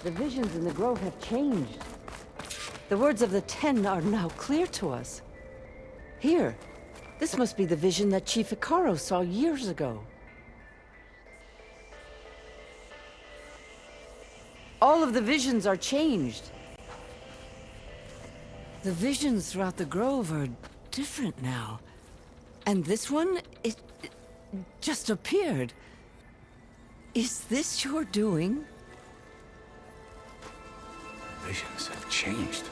The visions in the grove have changed. The words of the Ten are now clear to us. Here, this must be the vision that Chief Hikaru saw years ago. All of the visions are changed. The visions throughout the grove are different now. And this one, it just appeared. Is this your doing? Visions have changed.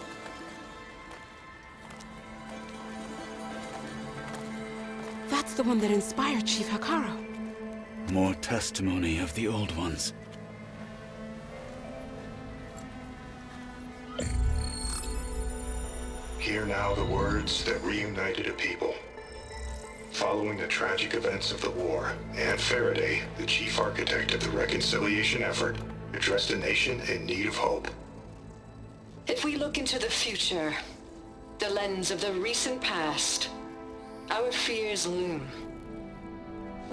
That's the one that inspired Chief Hikaru. More testimony of the old ones. Hear now the words that reunited a people. Following the tragic events of the war, Anne Faraday, the chief architect of the reconciliation effort, addressed a nation in need of hope. If we look into the future, the lens of the recent past, our fears loom.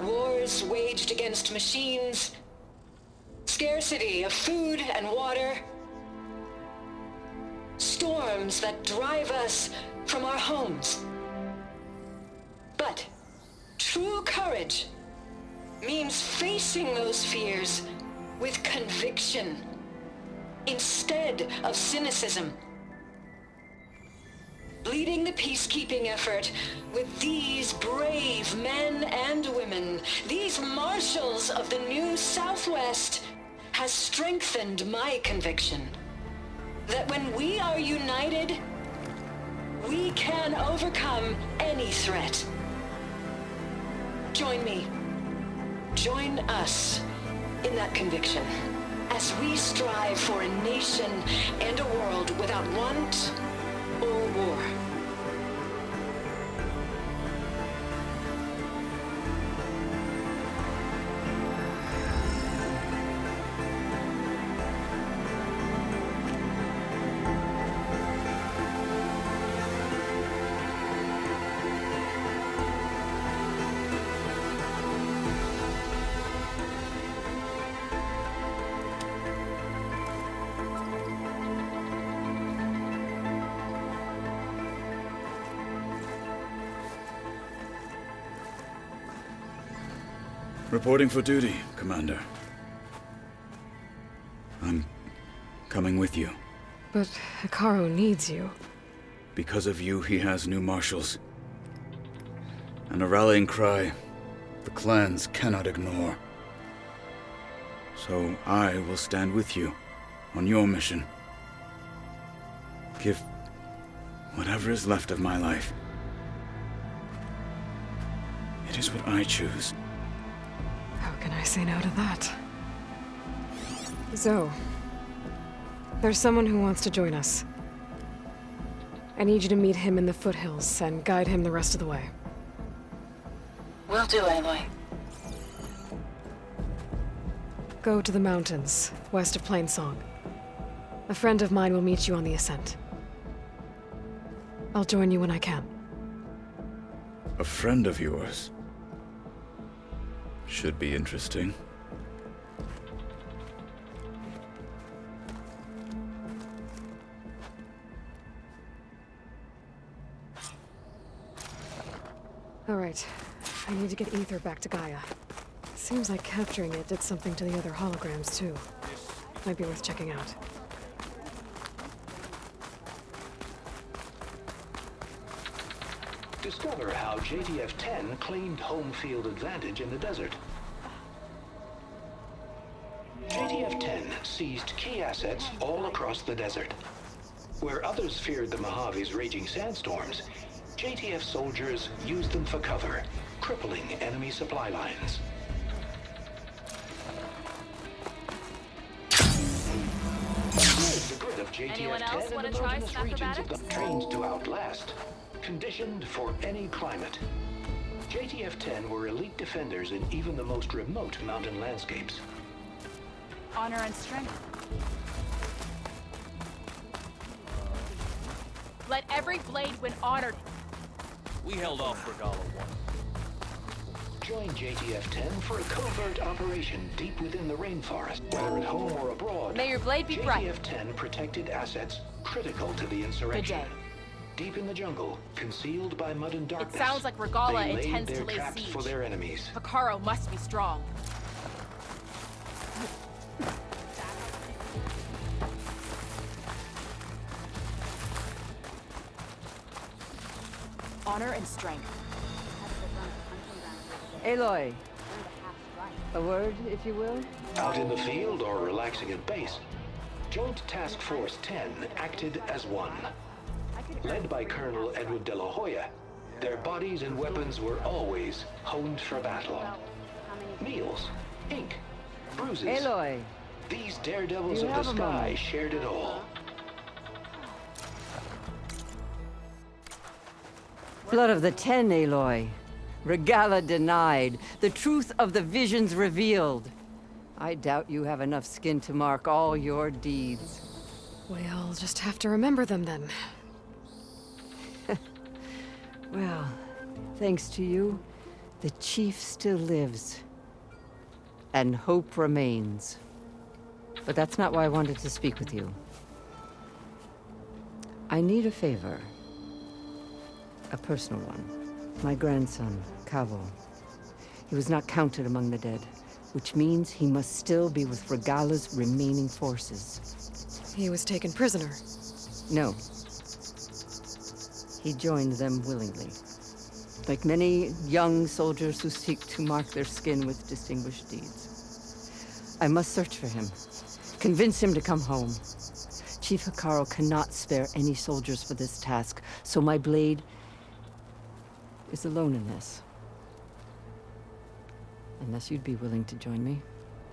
Wars waged against machines, scarcity of food and water, storms that drive us from our homes. But true courage means facing those fears with conviction instead of cynicism. Leading the peacekeeping effort with these brave men and women, these marshals of the new Southwest, has strengthened my conviction that when we are united, we can overcome any threat. Join me. Join us in that conviction as we strive for a nation and a world without want or war. Reporting for duty, Commander. I'm coming with you. But Hikaru needs you. Because of you, he has new marshals. And a rallying cry the clans cannot ignore. So I will stand with you on your mission. Give whatever is left of my life. It is what I choose. How can I say no to that? Zoe, there's someone who wants to join us. I need you to meet him in the foothills and guide him the rest of the way. Will do, Aloy. Go to the mountains, west of Plainsong. A friend of mine will meet you on the ascent. I'll join you when I can. A friend of yours? Should be interesting. All right. I need to get Ether back to Gaia. Seems like capturing it did something to the other holograms, too. Might be worth checking out. Discover how JTF-10 claimed home field advantage in the desert. JTF-10 seized key assets all across the desert. Where others feared the Mojave's raging sandstorms, JTF soldiers used them for cover, crippling enemy supply lines. Here's the grid of JTF-10 in the mountainous regions of the trained to outlast. Conditioned for any climate. JTF-10 were elite defenders in even the most remote mountain landscapes. Honor and strength. Let every blade win honored. We held off for Gala 1. Join JTF-10 for a covert operation deep within the rainforest. Whether at home or abroad, May your blade be bright. JTF-10 protected assets critical to the insurrection. Good day. Deep in the jungle, concealed by mud and darkness, sounds like Regala they laid intends their to lay traps siege. for their enemies. Hikaru must be strong. Honor and strength. Aloy, a word, if you will? Out in the field or relaxing at base, Joint Task Force 10 acted as one. Led by Colonel Edward de la Hoya, their bodies and weapons were always honed for battle. Meals, ink, bruises. Aloy, These daredevils You of have the a sky moment. shared it all. blood of the 10, Aloy. Regala denied. The truth of the visions revealed. I doubt you have enough skin to mark all your deeds. We'll just have to remember them then. Well, thanks to you, the chief still lives. And hope remains. But that's not why I wanted to speak with you. I need a favor. A personal one. My grandson, Cavo. He was not counted among the dead, which means he must still be with Regala's remaining forces. He was taken prisoner. No. He joined them willingly. Like many young soldiers who seek to mark their skin with distinguished deeds. I must search for him. Convince him to come home. Chief Hikaru cannot spare any soldiers for this task, so my blade is alone in this. Unless you'd be willing to join me.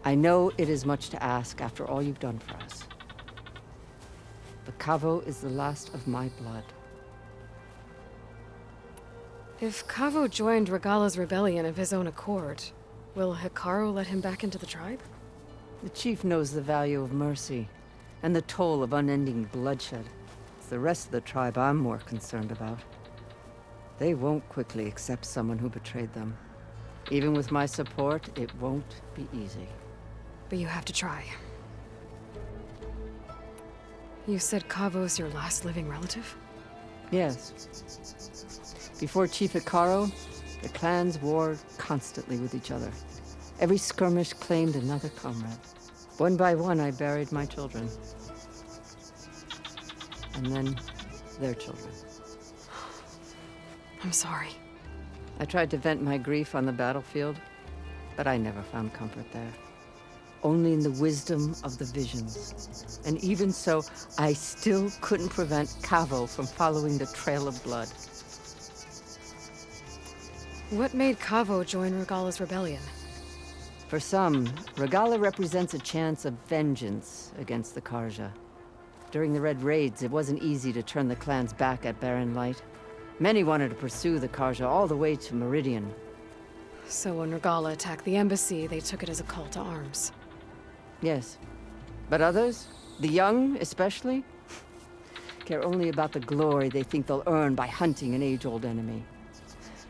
I know it is much to ask after all you've done for us. But Cavo is the last of my blood. If Cavo joined Regala's rebellion of his own accord, will Hikaru let him back into the tribe? The chief knows the value of mercy, and the toll of unending bloodshed. It's the rest of the tribe I'm more concerned about. They won't quickly accept someone who betrayed them. Even with my support, it won't be easy. But you have to try. You said Cavo's your last living relative? Yes. Before Chief Hikaru, the clans warred constantly with each other. Every skirmish claimed another comrade. One by one, I buried my children. And then, their children. I'm sorry. I tried to vent my grief on the battlefield, but I never found comfort there. Only in the wisdom of the visions. And even so, I still couldn't prevent Cavo from following the trail of blood. What made Cavo join Regala's rebellion? For some, Regala represents a chance of vengeance against the Karja. During the Red Raids, it wasn't easy to turn the clans back at Barren Light. Many wanted to pursue the Karja all the way to Meridian. So when Regala attacked the embassy, they took it as a call to arms. Yes. But others, the young especially, care only about the glory they think they'll earn by hunting an age-old enemy.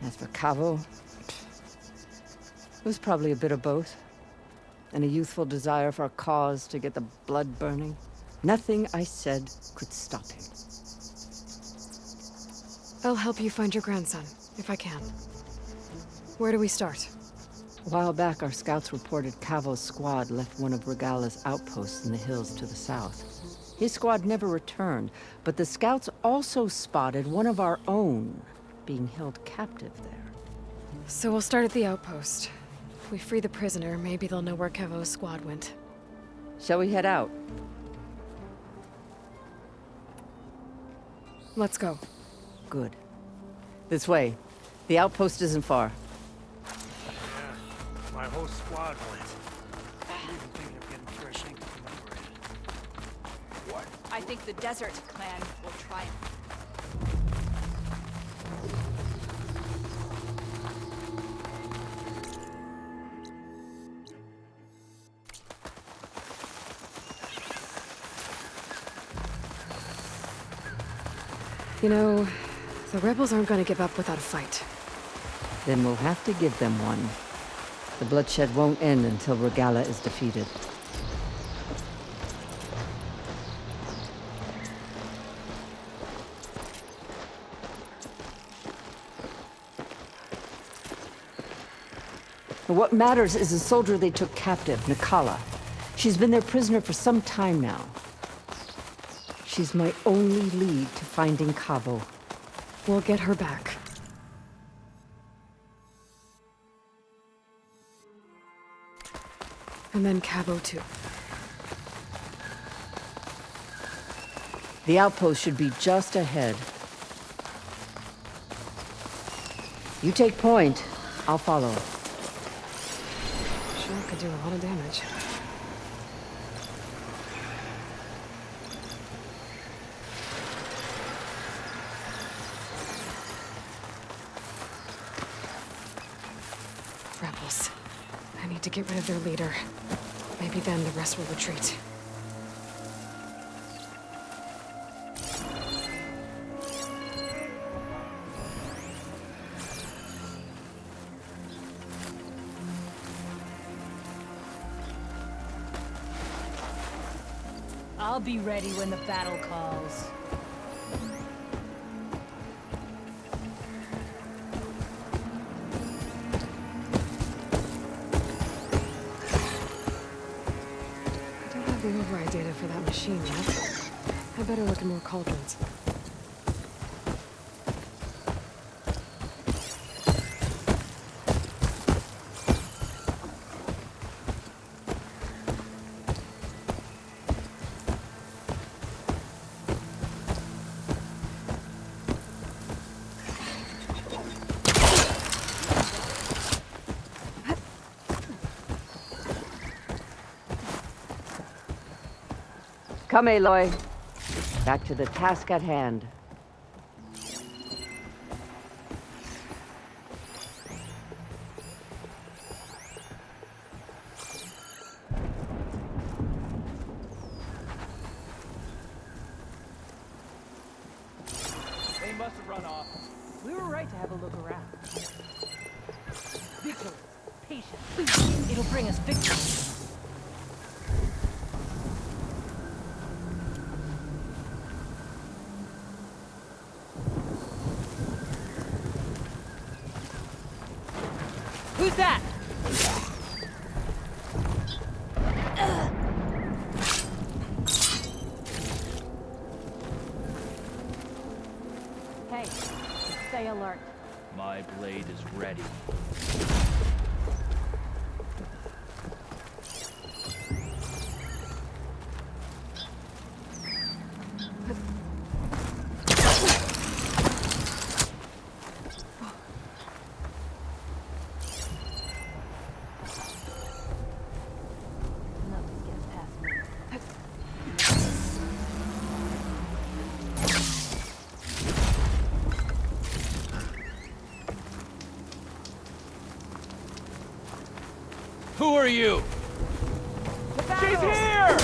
As for Cavo, it was probably a bit of both. And a youthful desire for a cause to get the blood burning. Nothing I said could stop him. I'll help you find your grandson, if I can. Where do we start? A while back, our scouts reported Cavo's squad left one of Regala's outposts in the hills to the south. His squad never returned, but the scouts also spotted one of our own being held captive there. So we'll start at the outpost. If we free the prisoner, maybe they'll know where Cavo's squad went. Shall we head out? Let's go. Good. This way. The outpost isn't far. Yeah, my whole squad went. I'm even thinking of getting fresh ink to come over it. What? I think the Desert Clan will triumph. You know, the rebels aren't gonna give up without a fight. Then we'll have to give them one. The bloodshed won't end until Regala is defeated. What matters is the soldier they took captive, Nikala. She's been their prisoner for some time now. She's my only lead to finding Cabo. We'll get her back. And then Cabo too. The outpost should be just ahead. You take point, I'll follow. Sure could do a lot of damage. Rebels. I need to get rid of their leader. Maybe then the rest will retreat. I'll be ready when the battle calls. I don't have the override data for that machine yet. I better look at more cauldrons. Come, Aloy. Back to the task at hand. They must have run off. We were right to have a look around. Vigilance, patience. It'll bring us victory. Who's that? Hey, stay alert. My blade is ready. Who are you? She's here!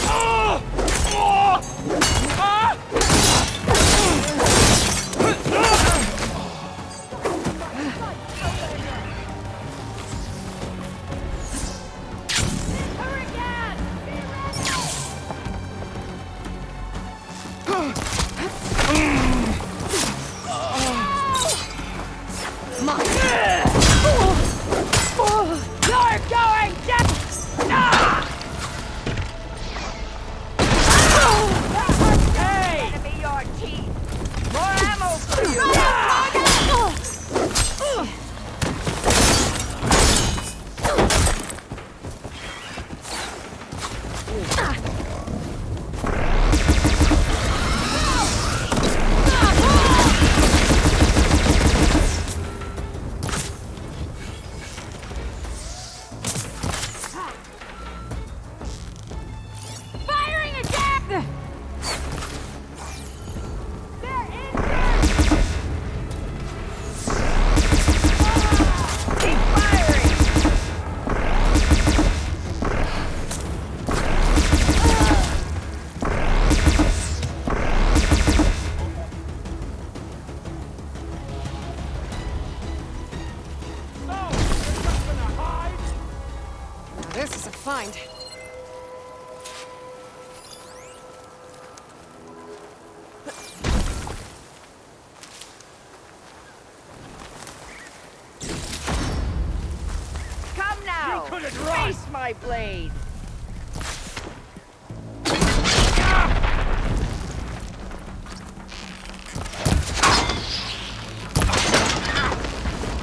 my blade!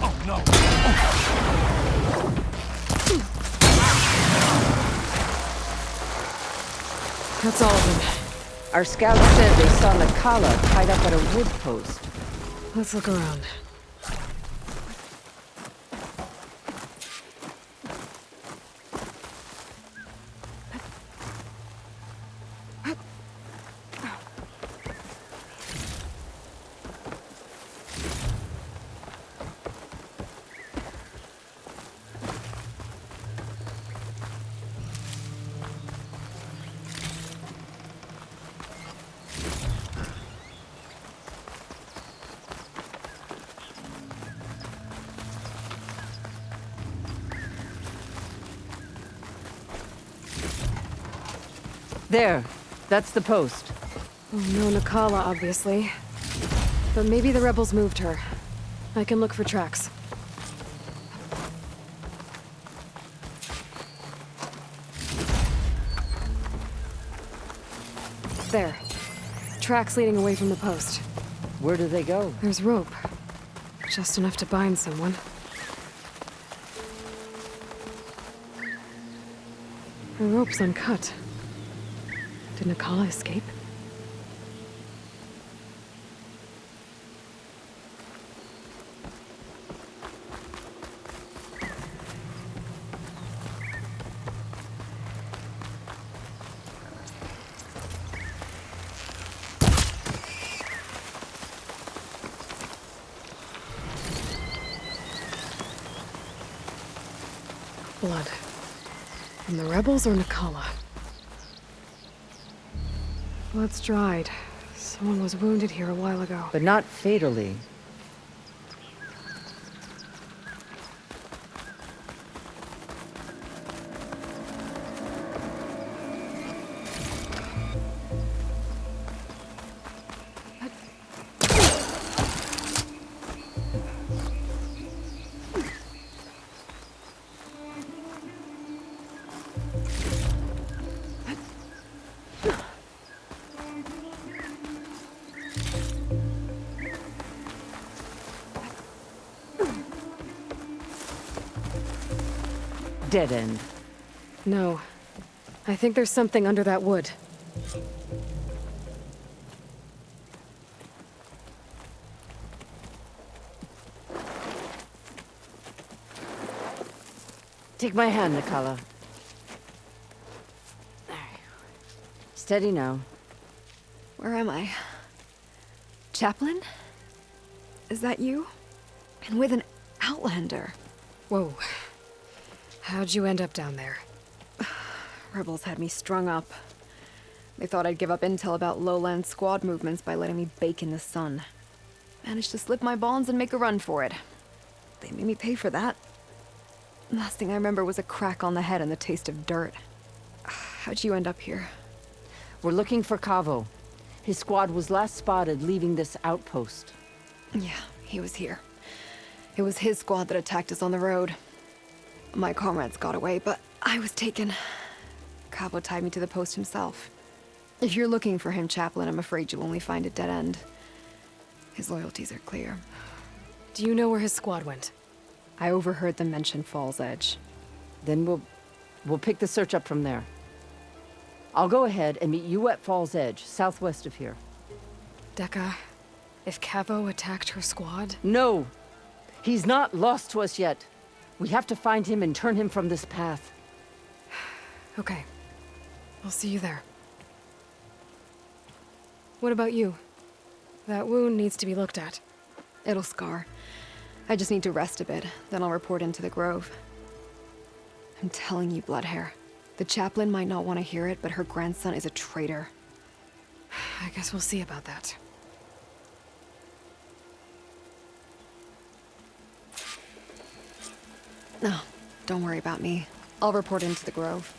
Oh, no! That's all of them. Our scouts said they saw Nakala tied up at a wood post. Let's look around. There. That's the post. Oh, no Nakala, obviously. But maybe the rebels moved her. I can look for tracks. There. Tracks leading away from the post. Where do they go? There's rope. Just enough to bind someone. The rope's uncut. Did Nakala escape? Blood. From the rebels or Nakala? Blood's dried. Someone was wounded here a while ago. But not fatally. Dead end. No. I think there's something under that wood. Take my hand, Nakala. Steady now. Where am I? Chaplain? Is that you? And with an Outlander. Whoa. How'd you end up down there? Rebels had me strung up. They thought I'd give up intel about lowland squad movements by letting me bake in the sun. Managed to slip my bonds and make a run for it. They made me pay for that. Last thing I remember was a crack on the head and the taste of dirt. How'd you end up here? We're looking for Cavo. His squad was last spotted leaving this outpost. Yeah, he was here. It was his squad that attacked us on the road. My comrades got away, but I was taken. Cavo tied me to the post himself. If you're looking for him, Chaplain, I'm afraid you'll only find a dead end. His loyalties are clear. Do you know where his squad went? I overheard them mention Fall's Edge. Then we'll pick the search up from there. I'll go ahead and meet you at Fall's Edge, southwest of here. Dekka, if Cavo attacked her squad? No! He's not lost to us yet. We have to find him and turn him from this path. Okay. I'll see you there. What about you? That wound needs to be looked at. It'll scar. I just need to rest a bit, then I'll report into the Grove. I'm telling you, Bloodhair. The chaplain might not want to hear it, but her grandson is a traitor. I guess we'll see about that. No, don't worry about me. I'll report into the Grove.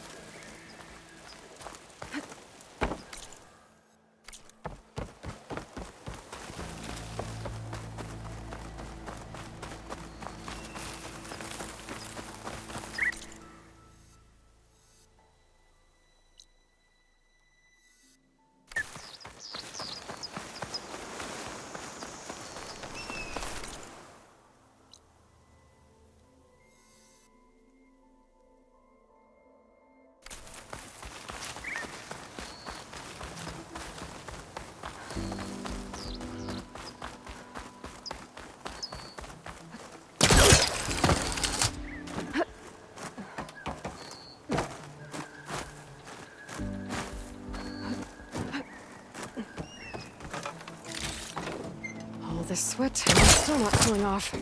All this sweat, and I'm still not cooling off.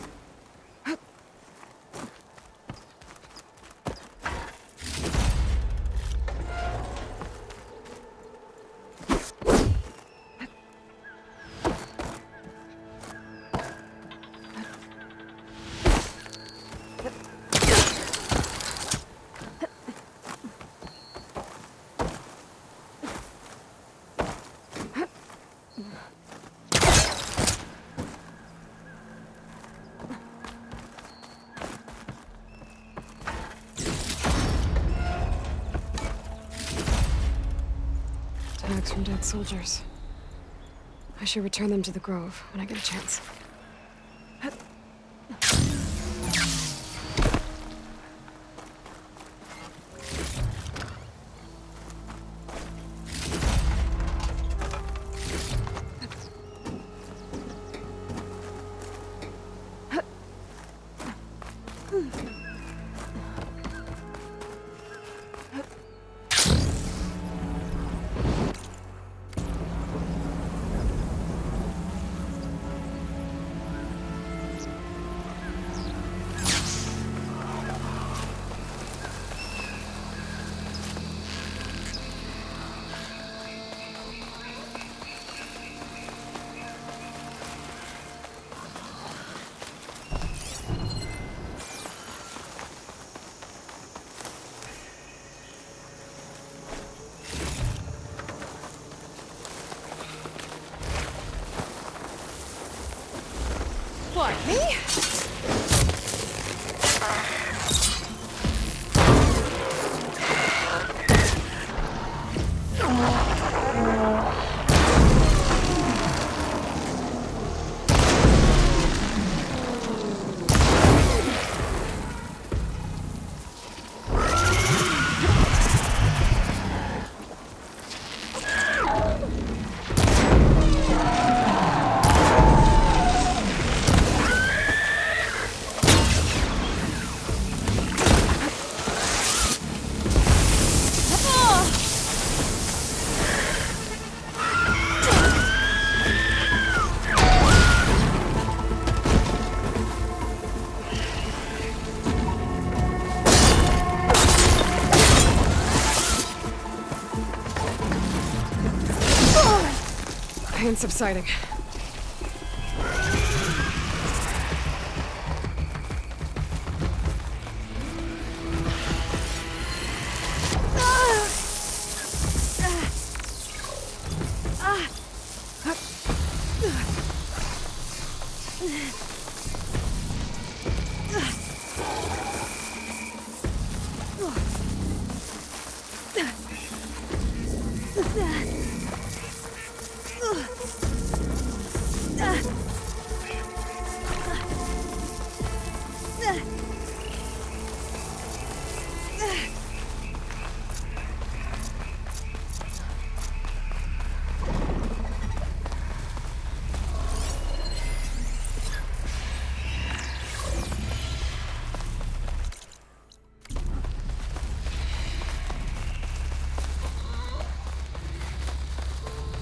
Tags from dead soldiers. I should return them to the Grove when I get a chance. What, me? Pain subsiding.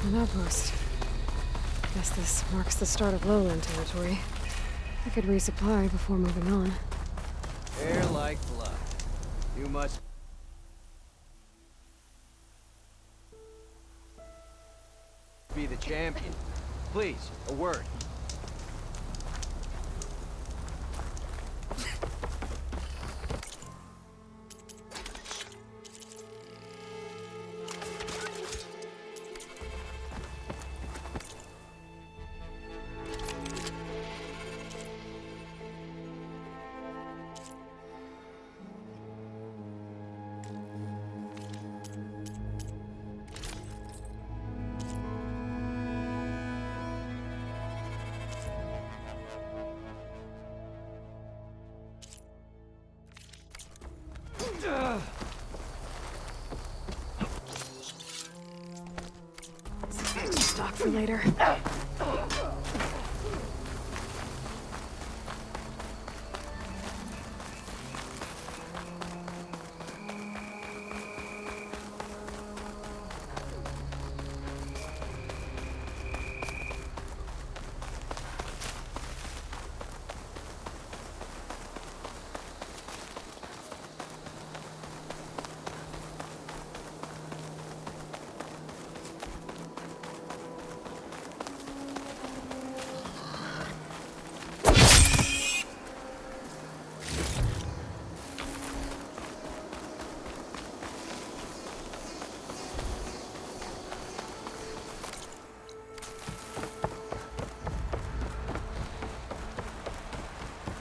An outpost. Guess this marks the start of lowland territory. I could resupply before moving on. Air like blood. You must be the champion. Please, a word. stock for later.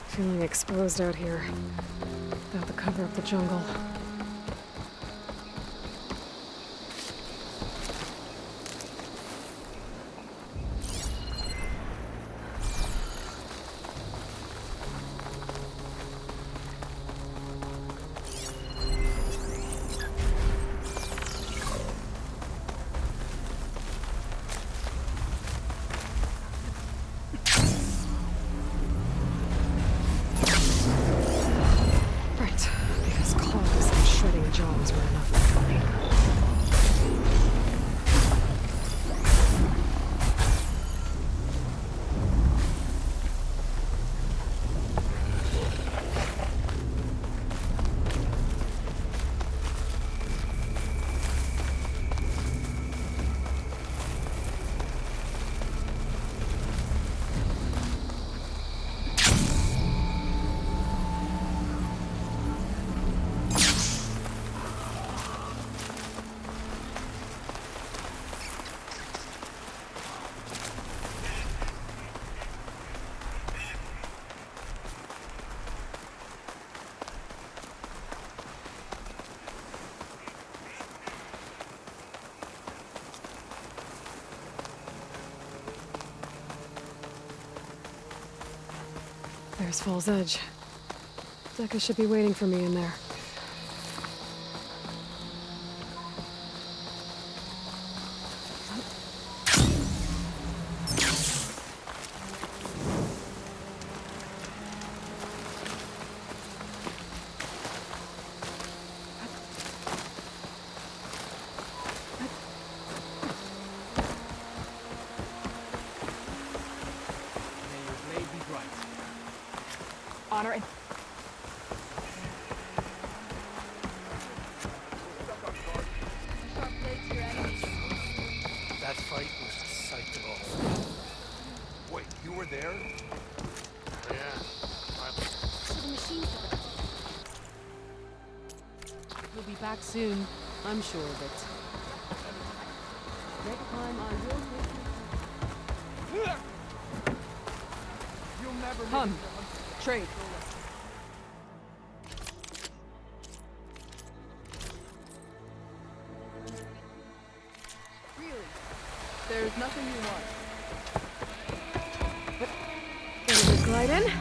Feeling exposed out here, without the cover of the jungle. Jaws were enough for me. There's Fall's Edge. Decca should be waiting for me in there. Honor and... That fight was a sight to behold. Wait, you were there? Yeah. So the machines have... He'll be back soon. I'm sure of it. Next time I will take you. You'll never Come. Trade. Really? There's nothing you want. Ready to glide in?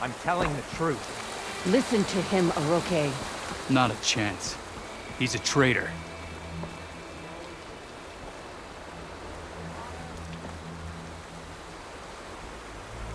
I'm telling the truth. Listen to him, Oroke. Not a chance. He's a traitor.